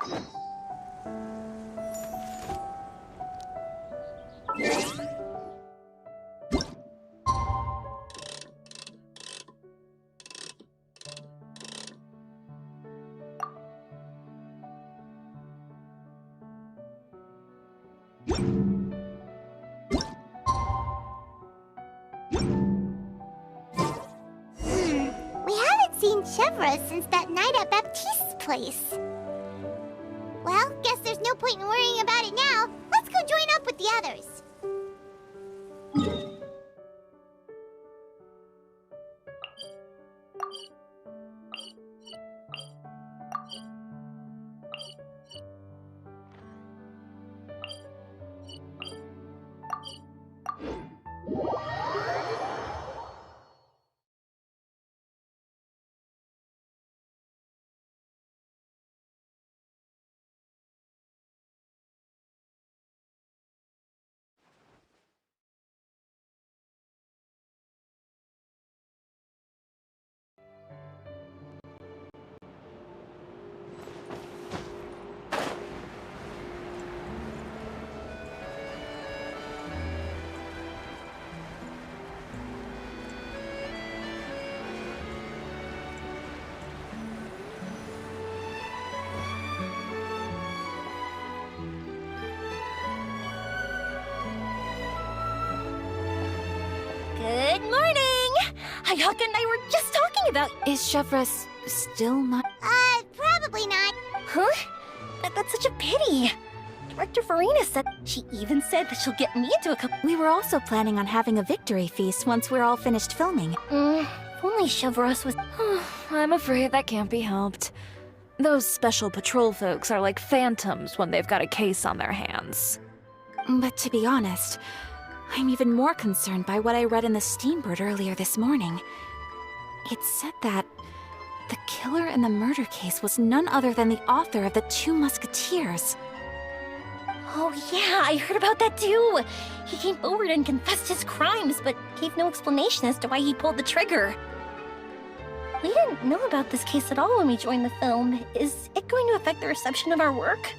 We haven't seen Chevra since that night at Baptiste's place. Well, guess there's no point in worrying about it now. Let's go join up with the others. Good morning! Hayaka and I were just talking about... Is Chevra still not... Probably not. Huh? That's such a pity. Director Farina said... She even said that she'll get me into a couple... We were also planning on having a victory feast once we're all finished filming. If only Chevra was... I'm afraid that can't be helped. Those special patrol folks are like phantoms when they've got a case on their hands. But to be honest, I'm even more concerned by what I read in the Steambird earlier this morning. It said that the killer in the murder case was none other than the author of the Two Musketeers. Oh yeah, I heard about that too. He came forward and confessed his crimes, but gave no explanation as to why he pulled the trigger. We didn't know about this case at all when we joined the film. Is it going to affect the reception of our work?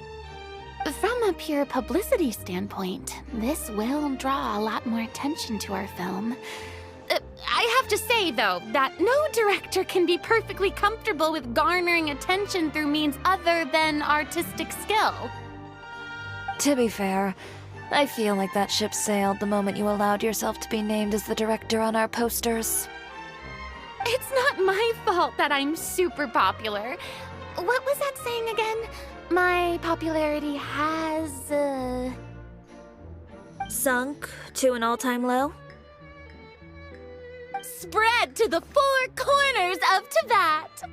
From a pure publicity standpoint, this will draw a lot more attention to our film. I have to say, though, that no director can be perfectly comfortable with garnering attention through means other than artistic skill. To be fair, I feel like that ship sailed the moment you allowed yourself to be named as the director on our posters. It's not my fault that I'm super popular. What was that saying again? My popularity has, Sunk to an all-time low? spread to the four corners of Tibet.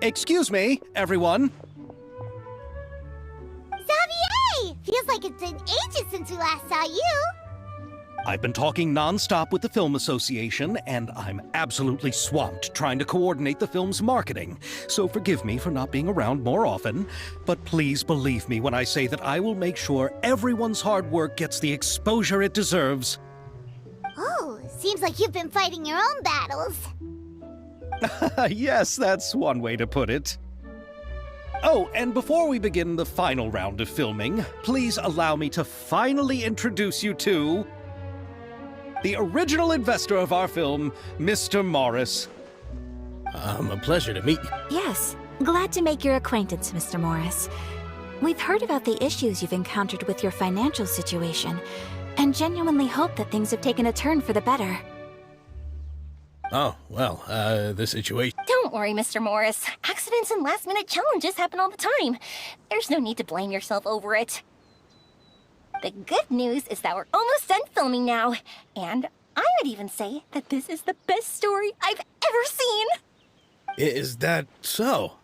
Excuse me, everyone. Xavier! Feels like it's been ages since we last saw you. I've been talking non-stop with the Film Association, and I'm absolutely swamped trying to coordinate the film's marketing. So forgive me for not being around more often, but please believe me when I say that I will make sure everyone's hard work gets the exposure it deserves. Oh, seems like you've been fighting your own battles. Yes, that's one way to put it. Oh, and before we begin the final round of filming, please allow me to finally introduce you to the original investor of our film, Mr. Morris. A pleasure to meet you. Yes, glad to make your acquaintance, Mr. Morris. We've heard about the issues you've encountered with your financial situation, and genuinely hope that things have taken a turn for the better. Oh, well, the situation... Don't worry, Mr. Morris. Accidents and last-minute challenges happen all the time. There's no need to blame yourself over it. The good news is that we're almost done filming now, and I would even say that this is the best story I've ever seen. Is that so?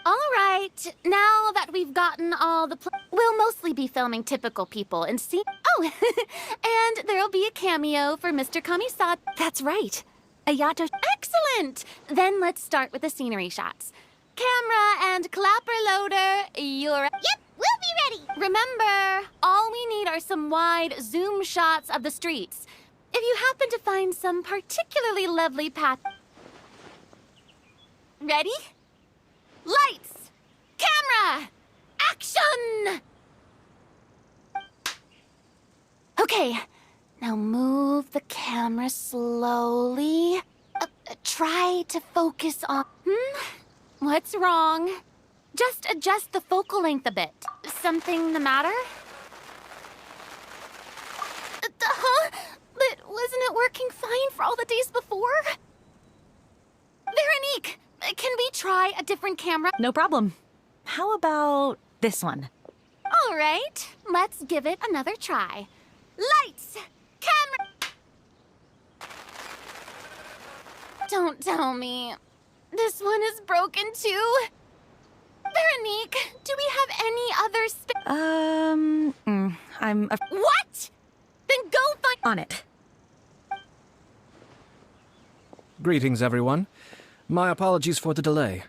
All right, now that we've gotten all the we'll mostly be filming typical people and see. Oh, and there'll be a cameo for Mr. Kamisada. That's right. Ayato. Excellent! Then let's start with the scenery shots. Camera and clapper loader, you're... Yep, we'll be ready. Remember, all we need are some wide zoom shots of the streets. If you happen to find some particularly lovely path... Ready? Lights! Camera! Action! Okay, now move the camera slowly. Try to focus on... What's wrong? Just adjust the focal length a bit. Something the matter? Huh? But wasn't it working fine for all the days before? Veronique, can we try a different camera? No problem. How about this one? All right, let's give it another try. Lights! Camera! Don't tell me. This one is broken too. Veronique, do we have any other What? Then go find... On it. Greetings, everyone. My apologies for the delay.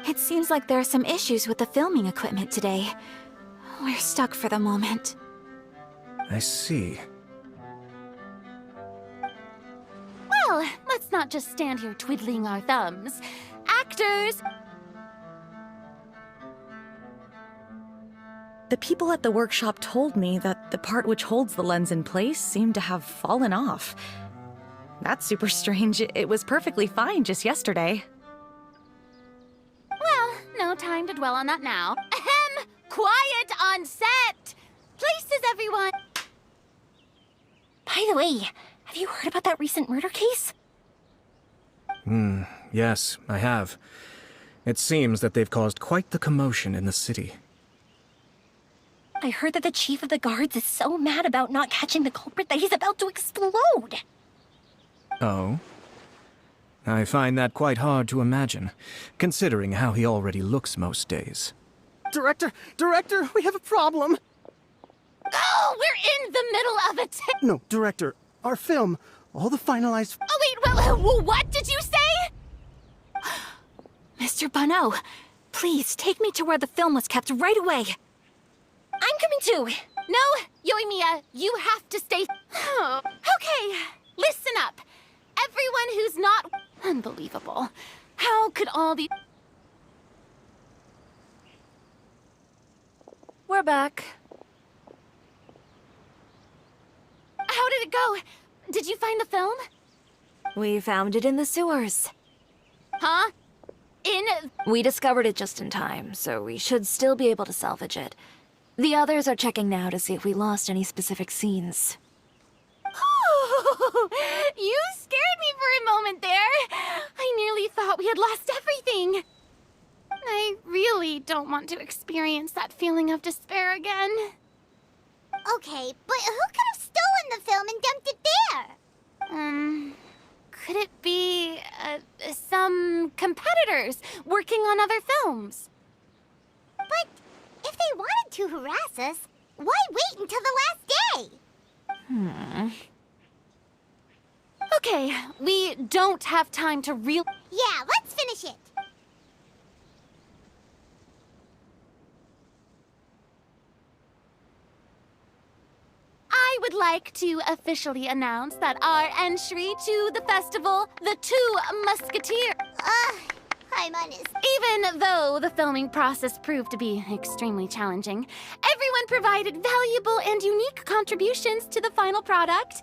It seems like there are some issues with the filming equipment today. We're stuck for the moment. I see. Well, let's not just stand here twiddling our thumbs. Actors! The people at the workshop told me that the part which holds the lens in place seemed to have fallen off. That's super strange. It was perfectly fine just yesterday. Well, no time to dwell on that now. Ahem! Quiet on set! Places, everyone! By the way, have you heard about that recent murder case? Yes, I have. It seems that they've caused quite the commotion in the city. I heard that the chief of the guards is so mad about not catching the culprit that he's about to explode. Oh? I find that quite hard to imagine, considering how he already looks most days. Director, we have a problem. Oh, we're in the middle of it! No, Director, our film, all the finalized... Oh, wait, what did you say? Mr. Bonneau, please take me to where the film was kept right away. I'm coming too. No, Yoimiya, you have to stay... Okay, listen up. Everyone who's not... Unbelievable. How could all the... We're back. How did it go? Did you find the film? We found it in the sewers. Huh? We discovered it just in time, so we should still be able to salvage it. The others are checking now to see if we lost any specific scenes. You scared me for a moment there. I nearly thought we had lost everything. I really don't want to experience that feeling of despair again. Okay, but who could have stolen the film and dumped it there? Could it be, some competitors working on other films? But if they wanted to harass us, why wait until the last day? Okay, we don't have time to Yeah, let's finish it. I would like to officially announce that our entry to the festival, The Two Musketeers... I'm honest. Even though the filming process proved to be extremely challenging, everyone provided valuable and unique contributions to the final product.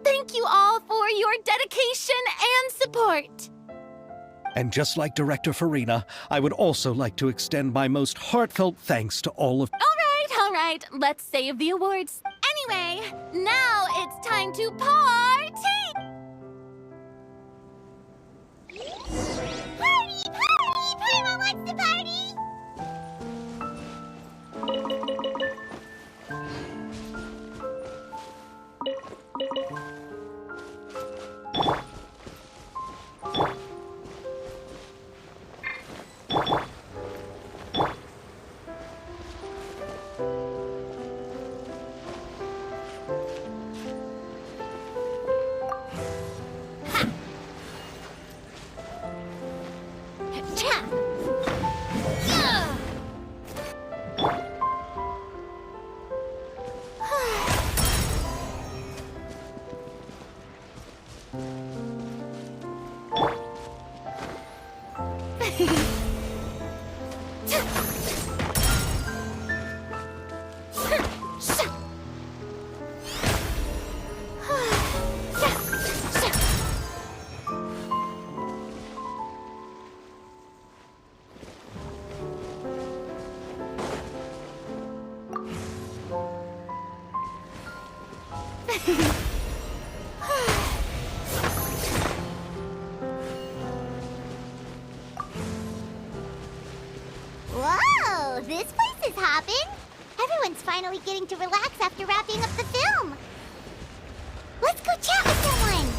Thank you all for your dedication and support. And just like Director Farina, I would also like to extend my most heartfelt thanks to all of... All right, let's save the awards. Anyway, now it's time to party! Party! Paimon wants to party! Whoa, this place is hopping. Everyone's finally getting to relax after wrapping up the film. Let's go chat with someone.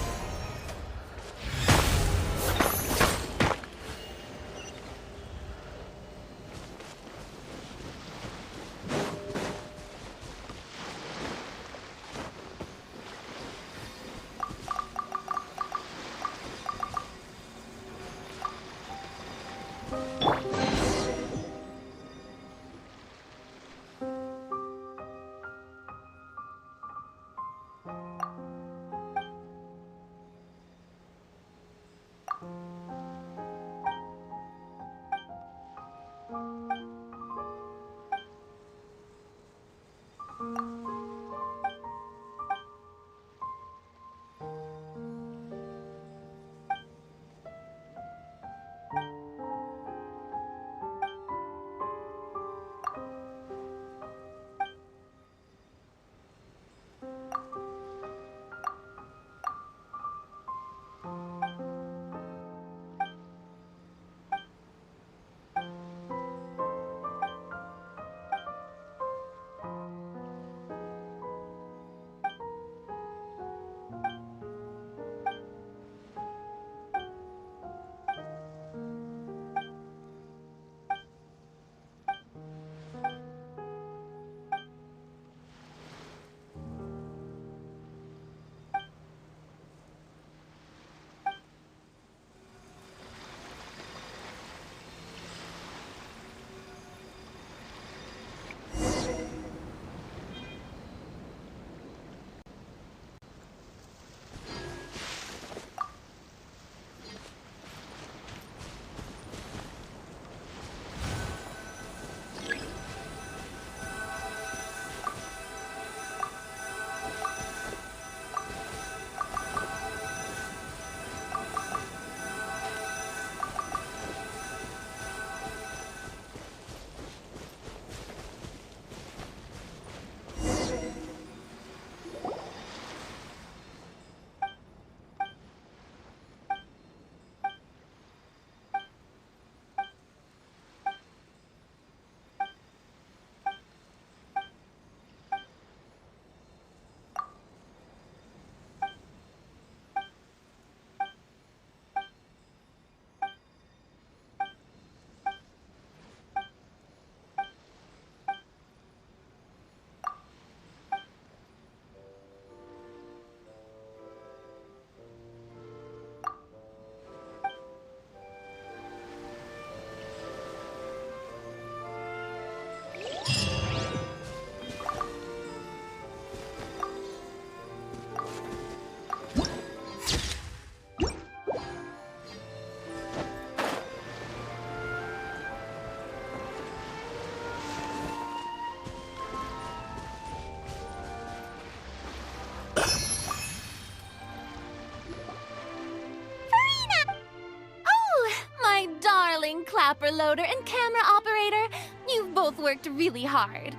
clapper loader and camera operator. You've both worked really hard.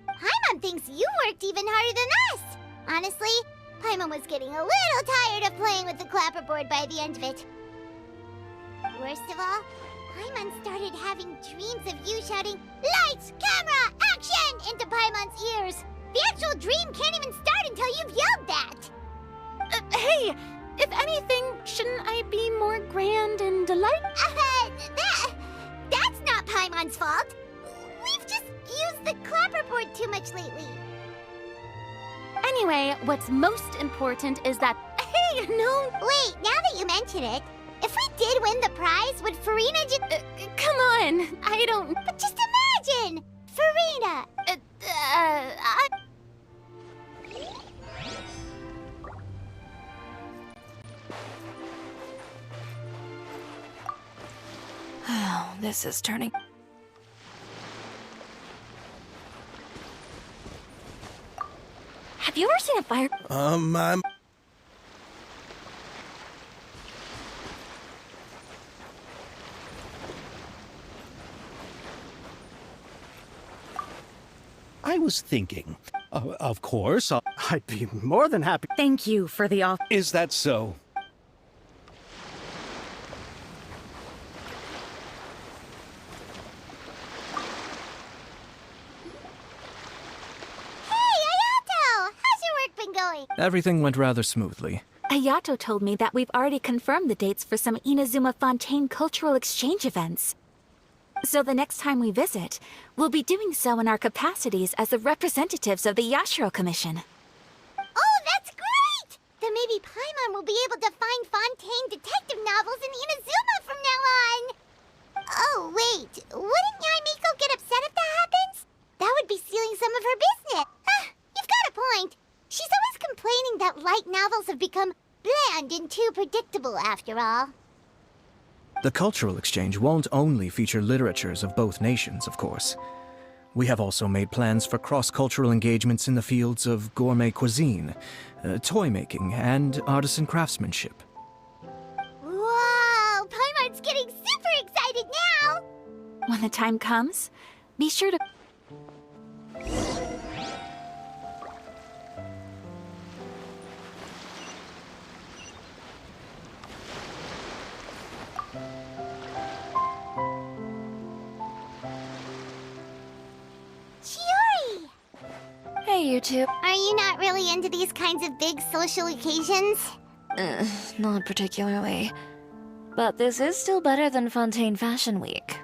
Paimon thinks you worked even harder than us. Honestly, Paimon was getting a little tired of playing with the clapperboard by the end of it. Worst of all, Paimon started having dreams of you shouting, "Lights, camera, action!" into Paimon's ears. The actual dream can't even start until you've yelled that. Hey, if any what's most important is that... Hey, no... Wait, now that you mention it, if we did win the prize, would Farina just... come on, I don't... But just imagine! Farina! Oh, this is turning. Have you ever seen a fire? I was thinking. Of course. I'd be more than happy. Thank you for the offer. Is that so? Hey, Ayato! How's your work been going? Everything went rather smoothly. Ayato told me that we've already confirmed the dates for some Inazuma Fontaine cultural exchange events. So the next time we visit, we'll be doing so in our capacities as the representatives of the Yashiro Commission. Oh, that's great! Then maybe Paimon will be able to find Fontaine detective novels in Inazuma from now on! Oh, wait. Wouldn't Yaimiko get upset if that happens? That would be stealing some of her business. You've got a point. She's always complaining that light novels have become bland and too predictable after all. The cultural exchange won't only feature literatures of both nations, of course. We have also made plans for cross-cultural engagements in the fields of gourmet cuisine, toy making, and artisan craftsmanship. Wow! Paimon's getting super excited now! When the time comes, be sure to... Chiori! Hey, you two. Are you not really into these kinds of big social occasions? Not particularly. But this is still better than Fontaine Fashion Week.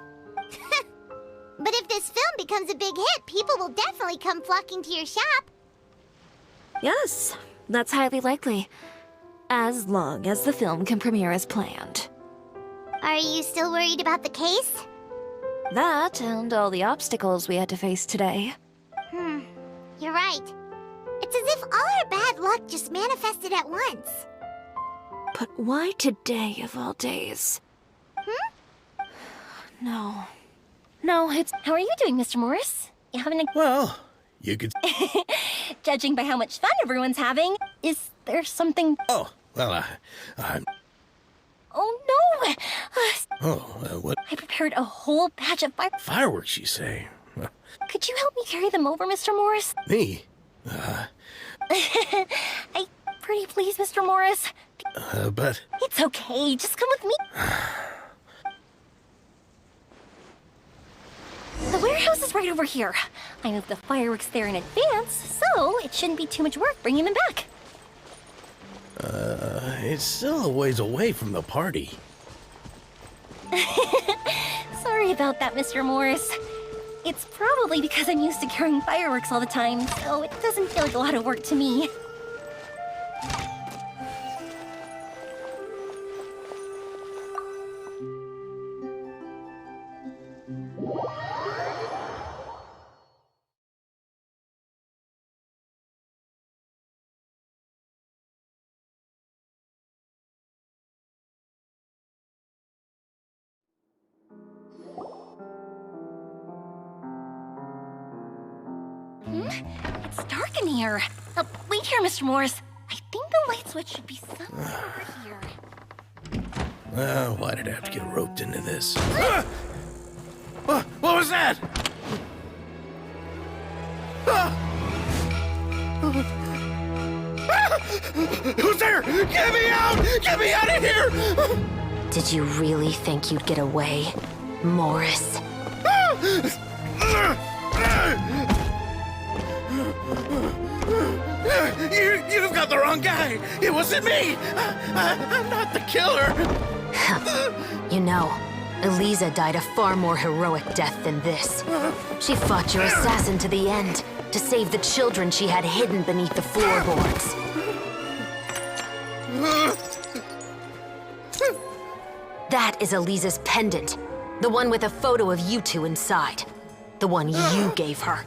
But if this film becomes a big hit, people will definitely come flocking to your shop. Yes, that's highly likely. As long as the film can premiere as planned. Are you still worried about the case? That and all the obstacles we had to face today. You're right. It's as if all our bad luck just manifested at once. But why today of all days? No. No, it's... How are you doing, Mr. Morris? You having a... Well, you could... Judging by how much fun everyone's having, is there something... Oh, well, I'm... Oh, no! what? I prepared a whole batch of Fireworks, you say? Could you help me carry them over, Mr. Morris? Me? Pretty please, Mr. Morris. But... It's okay, just come with me. The warehouse is right over here. I moved the fireworks there in advance, so it shouldn't be too much work bringing them back. It's still a ways away from the party. Sorry about that, Mr. Morris. It's probably because I'm used to carrying fireworks all the time, so it doesn't feel like a lot of work to me. It's dark in here. Wait here, Mr. Morris. I think the light switch should be somewhere over here. Why did I have to get roped into this? What was that? Who's there? Get me out! Get me out of here! Did you really think you'd get away, Morris? You've got the wrong guy. It wasn't me. I'm not the killer. You know, Eliza died a far more heroic death than this. She fought your assassin to the end, to save the children she had hidden beneath the floorboards. That is Eliza's pendant. The one with a photo of you two inside. The one you gave her.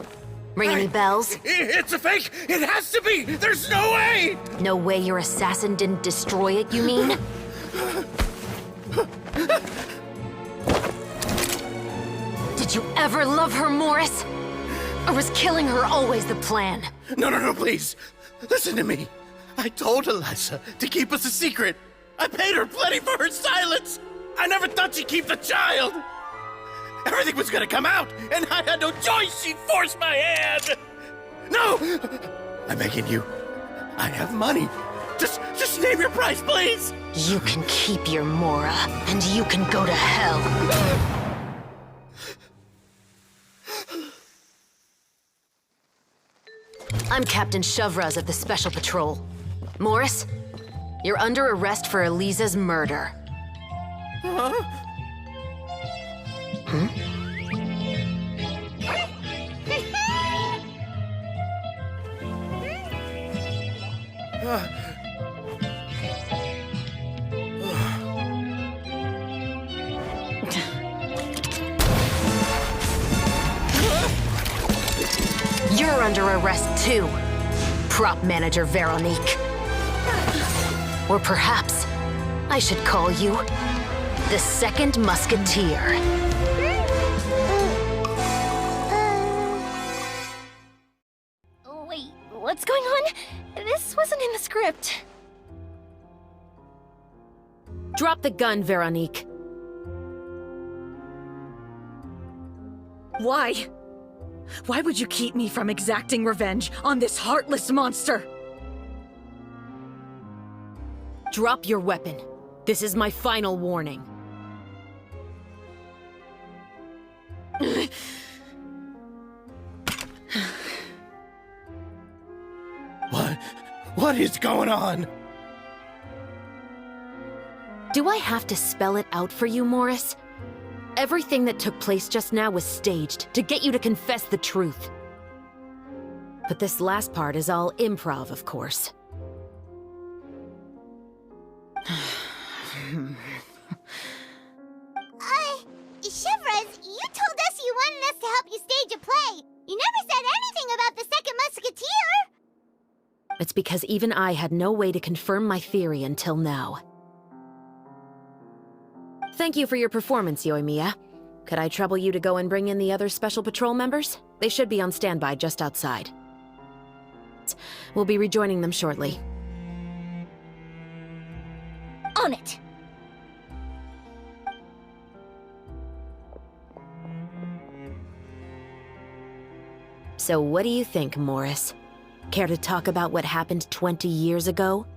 Ring any bells? It's a fake! It has to be! There's no way! No way your assassin didn't destroy it, you mean? Did you ever love her, Morris? Or was killing her always the plan? No, please. Listen to me. I told Eliza to keep us a secret. I paid her plenty for her silence. I never thought she'd keep the child. Everything was gonna come out, and I had no choice. She'd force my hand. No! I'm begging you. I have money. Just name your price, please. You can keep your Mora, and you can go to hell. I'm Captain Shovraz of the Special Patrol. Morris, you're under arrest for Eliza's murder. Huh? You're under arrest too, prop manager Veronique. Or perhaps I should call you the Second Musketeer. Wait, what's going on? This wasn't in the script. Drop the gun, Veronique. Why? Why would you keep me from exacting revenge on this heartless monster? Drop your weapon. This is my final warning. What is going on? Do I have to spell it out for you, Morris? Everything that took place just now was staged to get you to confess the truth. But this last part is all improv, of course. Chevraz, you told us you wanted us to help you stage a play. You never said anything about the Second Musketeer. It's because even I had no way to confirm my theory until now. Thank you for your performance, Yoimiya. Could I trouble you to go and bring in the other Special Patrol members? They should be on standby just outside. We'll be rejoining them shortly. On it! So what do you think, Morris? Care to talk about what happened 20 years ago?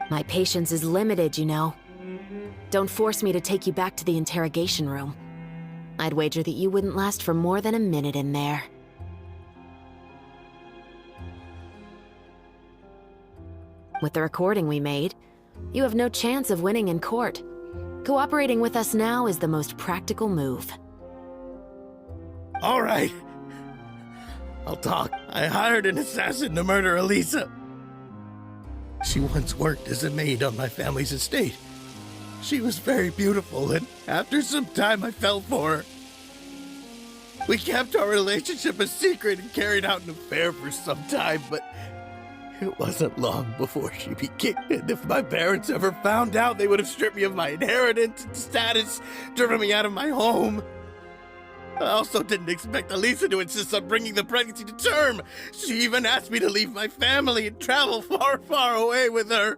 My patience is limited, you know. Don't force me to take you back to the interrogation room. I'd wager that you wouldn't last for more than a minute in there. With the recording we made, you have no chance of winning in court. Cooperating with us now is the most practical move. All right. I'll talk. I hired an assassin to murder Eliza. She once worked as a maid on my family's estate. She was very beautiful, and after some time I fell for her. We kept our relationship a secret and carried out an affair for some time, but it wasn't long before she became... And if my parents ever found out, they would have stripped me of my inheritance and status, driven me out of my home. I also didn't expect Eliza to insist on bringing the pregnancy to term. She even asked me to leave my family and travel far, far away with her.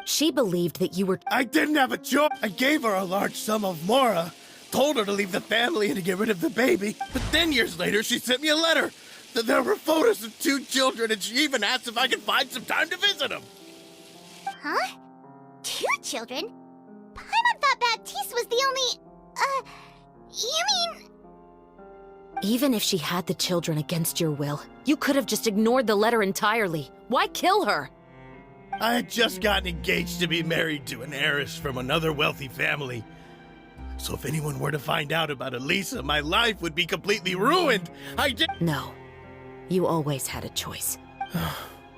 She believed that you were... I didn't have a choice. I gave her a large sum of Mora, told her to leave the family and to get rid of the baby. But then years later, she sent me a letter. There were photos of 2 children, and she even asked if I could find some time to visit them. Huh? 2 children? Paimon thought Baptiste was the only... You mean... Even if she had the children against your will, you could have just ignored the letter entirely. Why kill her? I had just gotten engaged to be married to an heiress from another wealthy family. So if anyone were to find out about Elisa, my life would be completely ruined. No. You always had a choice.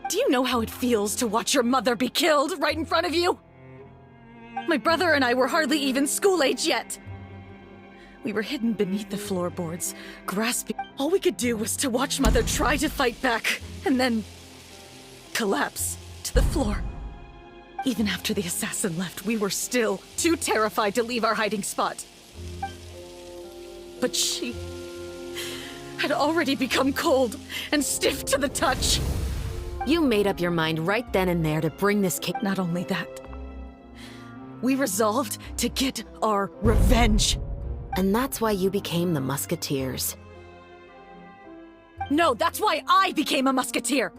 Do you know how it feels to watch your mother be killed right in front of you? My brother and I were hardly even school age yet. We were hidden beneath the floorboards, grasping. All we could do was to watch Mother try to fight back, and then collapse to the floor. Even after the assassin left, we were still too terrified to leave our hiding spot. But she had already become cold and stiff to the touch. You made up your mind right then and there to bring this kid. Not only that, we resolved to get our revenge. And that's why you became the Musketeers. No, that's why I became a musketeer.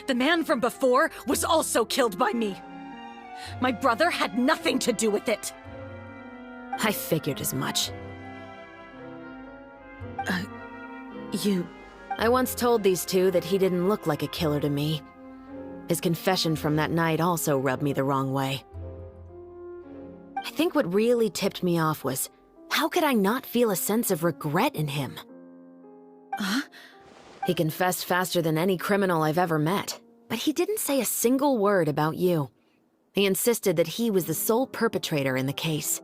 The man from before was also killed by me. My brother had nothing to do with it. I figured as much. I once told these two that he didn't look like a killer to me. His confession from that night also rubbed me the wrong way. I think what really tipped me off was, how could I not feel a sense of regret in him? Huh? He confessed faster than any criminal I've ever met, but he didn't say a single word about you. He insisted that he was the sole perpetrator in the case.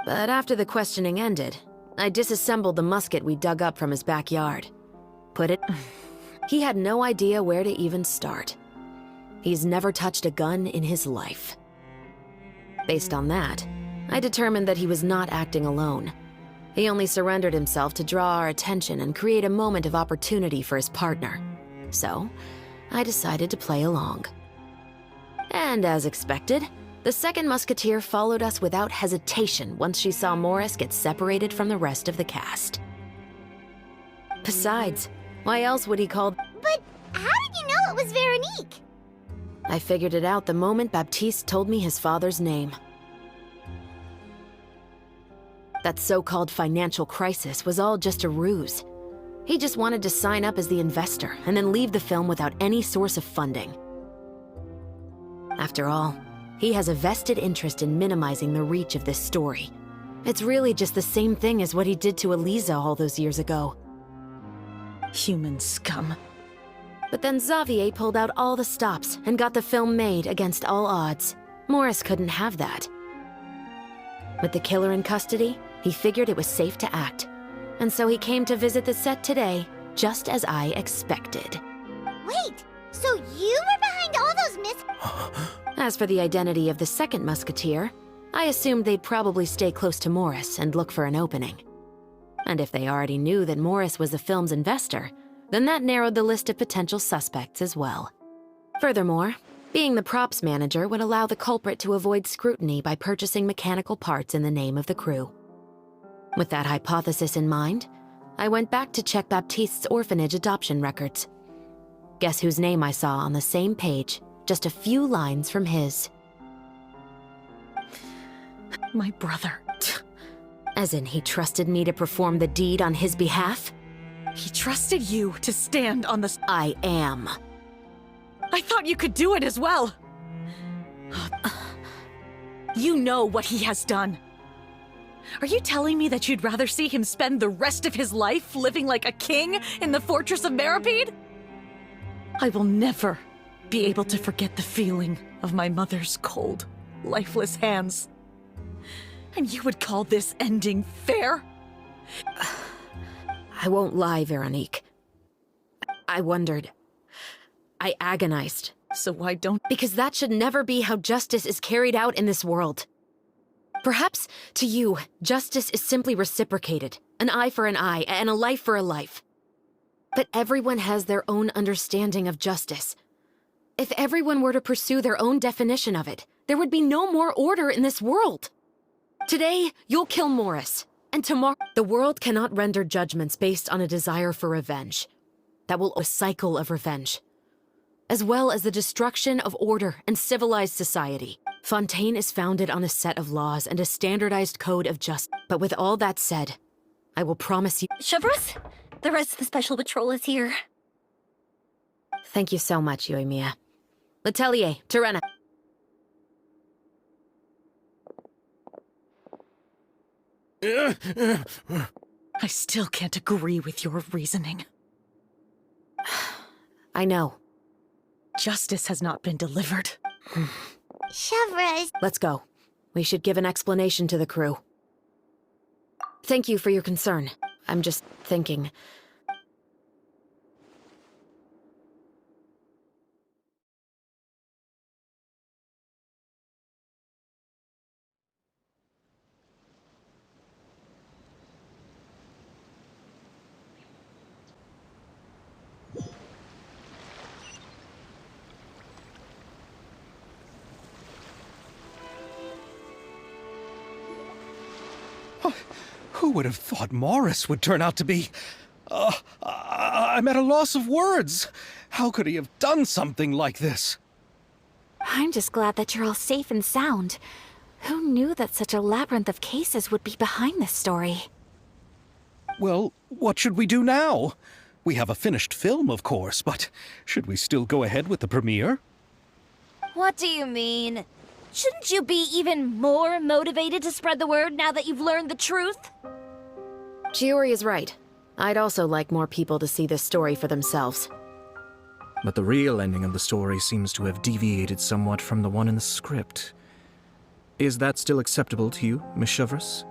But after the questioning ended, I disassembled the musket we dug up from his backyard. He had no idea where to even start. He's never touched a gun in his life. Based on that, I determined that he was not acting alone. He only surrendered himself to draw our attention and create a moment of opportunity for his partner. So, I decided to play along. And as expected, the second musketeer followed us without hesitation once she saw Morris get separated from the rest of the cast. Besides, why else would he call— But how did you know it was Veronique? I figured it out the moment Baptiste told me his father's name. That so-called financial crisis was all just a ruse. He just wanted to sign up as the investor and then leave the film without any source of funding. After all, he has a vested interest in minimizing the reach of this story. It's really just the same thing as what he did to Elisa all those years ago. Human scum. But then Xavier pulled out all the stops and got the film made against all odds. Morris couldn't have that. With the killer in custody, he figured it was safe to act. And so he came to visit the set today, just as I expected. Wait, so you were behind all those As for the identity of the second musketeer, I assumed they'd probably stay close to Morris and look for an opening. And if they already knew that Morris was the film's investor, then that narrowed the list of potential suspects as well. Furthermore, being the props manager would allow the culprit to avoid scrutiny by purchasing mechanical parts in the name of the crew. With that hypothesis in mind, I went back to check Baptiste's orphanage adoption records. Guess whose name I saw on the same page, just a few lines from his. My brother. As in, he trusted me to perform the deed on his behalf? He trusted you to stand on the— I am. I thought you could do it as well. You know what he has done. Are you telling me that you'd rather see him spend the rest of his life living like a king in the fortress of Meripede? I will never be able to forget the feeling of my mother's cold, lifeless hands. And you would call this ending fair? I won't lie, Veronique. I wondered. I agonized. So why don't— Because that should never be how justice is carried out in this world. Perhaps, to you, justice is simply reciprocated. An eye for an eye, and a life for a life. But everyone has their own understanding of justice. If everyone were to pursue their own definition of it, there would be no more order in this world. Today, you'll kill Morris, and tomorrow— The world cannot render judgments based on a desire for revenge. That will— a cycle of revenge, as well as the destruction of order and civilized society. Fontaine is founded on a set of laws and a standardized code of justice. But with all that said, I will promise you— Chevros, the rest of the special patrol is here. Thank you so much, Yoimiya. Letelier, Terena. I still can't agree with your reasoning. I know. Justice has not been delivered. Chevra, Let's go. We should give an explanation to the crew. Thank you for your concern. I'm just thinking. Who would have thought Morris would turn out to be... I'm at a loss of words. How could he have done something like this? I'm just glad that you're all safe and sound. Who knew that such a labyrinth of cases would be behind this story? Well, what should we do now? We have a finished film, of course, but should we still go ahead with the premiere? What do you mean? Shouldn't you be even more motivated to spread the word now that you've learned the truth? Chiori is right. I'd also like more people to see this story for themselves. But the real ending of the story seems to have deviated somewhat from the one in the script. Is that still acceptable to you, Miss Chevres?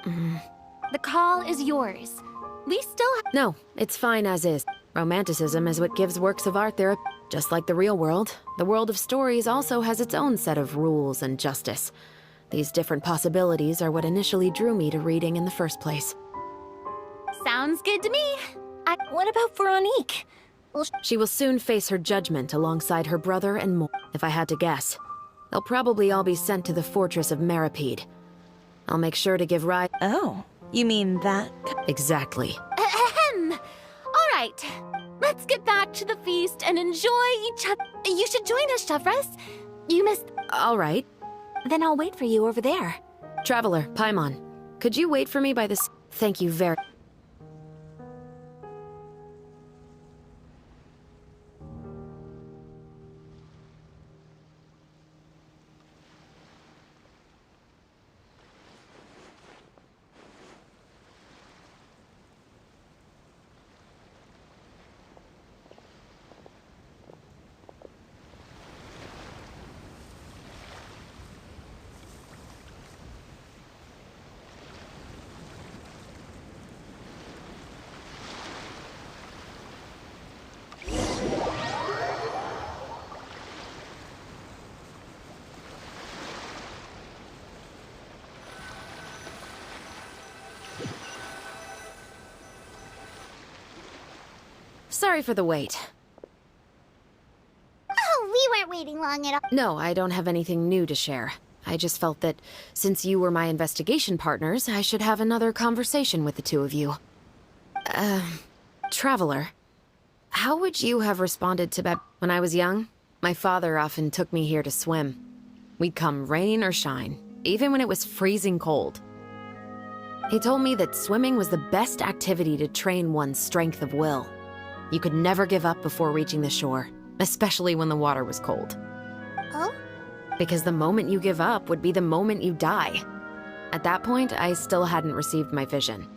The call is yours. We still No, it's fine as is. Romanticism is what gives works of art their... Just like the real world, the world of stories also has its own set of rules and justice. These different possibilities are what initially drew me to reading in the first place. Sounds good to me. What about Veronique? She will soon face her judgment alongside her brother and more, if I had to guess. They'll probably all be sent to the fortress of Meripede. I'll make sure to give Ride... Oh, you mean that? Exactly. Ahem. All right. Let's get back to the feast and enjoy each other. You should join us, Chevres. You missed... All right. Then I'll wait for you over there. Traveler, Paimon, could you wait for me by this... Thank you very... Sorry for the wait. oh, we weren't waiting long at all. No, I don't have anything new to share. I just felt that since you were my investigation partners, I should have another conversation with the two of you. Traveler, how would you have responded to when I was young? My father often took me here to swim. We'd come rain or shine, even when it was freezing cold. He told me that swimming was the best activity to train one's strength of will. You could never give up before reaching the shore, especially when the water was cold. Oh? Because the moment you give up would be the moment you die. At that point, I still hadn't received my vision.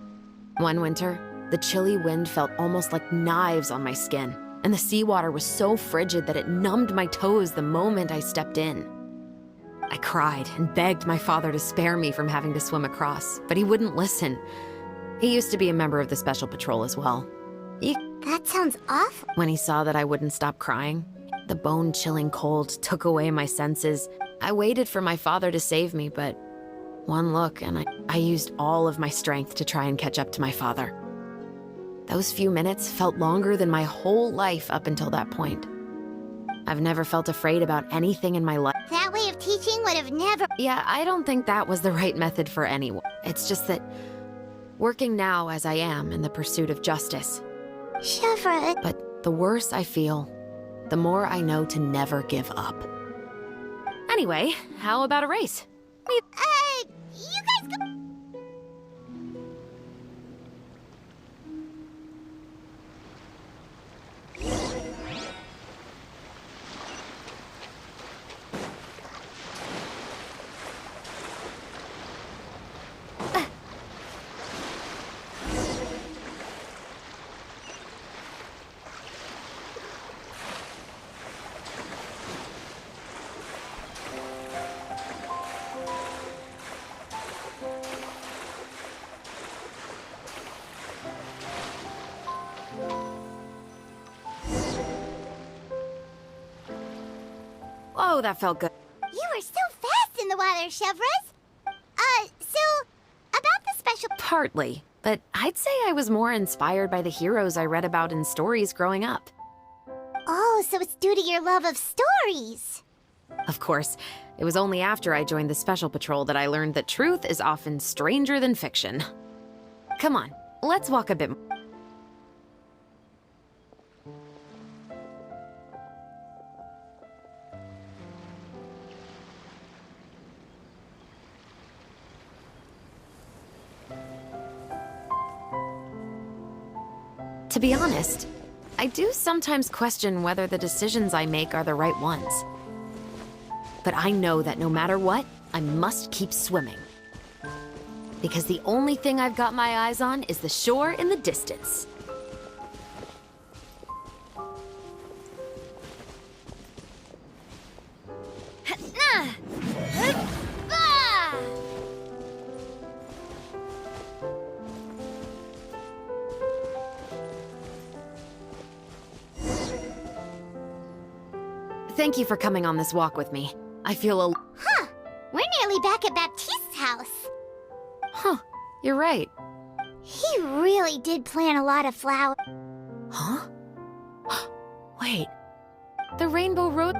One winter, the chilly wind felt almost like knives on my skin, and the seawater was so frigid that it numbed my toes the moment I stepped in. I cried and begged my father to spare me from having to swim across, but he wouldn't listen. He used to be a member of the Special Patrol as well. That sounds awful. When he saw that I wouldn't stop crying, the bone-chilling cold took away my senses. I waited for my father to save me, but one look and I used all of my strength to try and catch up to my father. Those few minutes felt longer than my whole life up until that point. I've never felt afraid about anything in my life. That way of teaching would have never... Yeah, I don't think that was the right method for anyone. It's just that working now as I am in the pursuit of justice. Chevra... But the worse I feel, the more I know to never give up. Anyway, how about a race? you guys go... Oh, that felt good. You were so fast in the water, Chevres. So, about the special... Partly, but I'd say I was more inspired by the heroes I read about in stories growing up. Oh, so it's due to your love of stories. Of course, it was only after I joined the Special Patrol that I learned that truth is often stranger than fiction. Come on, let's walk a bit more. To be honest, I do sometimes question whether the decisions I make are the right ones. But I know that no matter what, I must keep swimming. Because the only thing I've got my eyes on is the shore in the distance. Thank you for coming on this walk with me. I feel a... Huh. We're nearly back at Baptiste's house. Huh. You're right. He really did plant a lot of flowers. Huh? Wait. The Rainbow Road...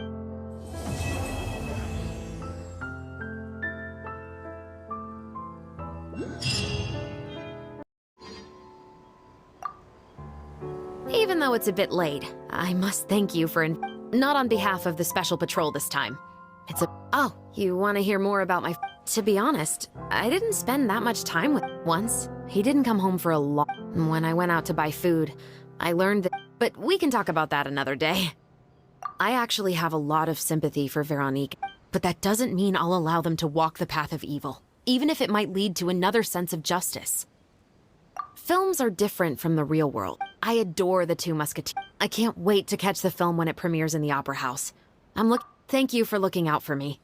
Even though it's a bit late, I must thank you for... Not on behalf of the Special Patrol this time. It's a... Oh, you want to hear more about my... To be honest, I didn't spend that much time with once. He didn't come home for a long... When I went out to buy food, I learned that... But we can talk about that another day. I actually have a lot of sympathy for Veronique, but that doesn't mean I'll allow them to walk the path of evil, even if it might lead to another sense of justice. Films are different from the real world. I adore The Two Musketeers. I can't wait to catch the film when it premieres in the Opera House. Thank you for looking out for me.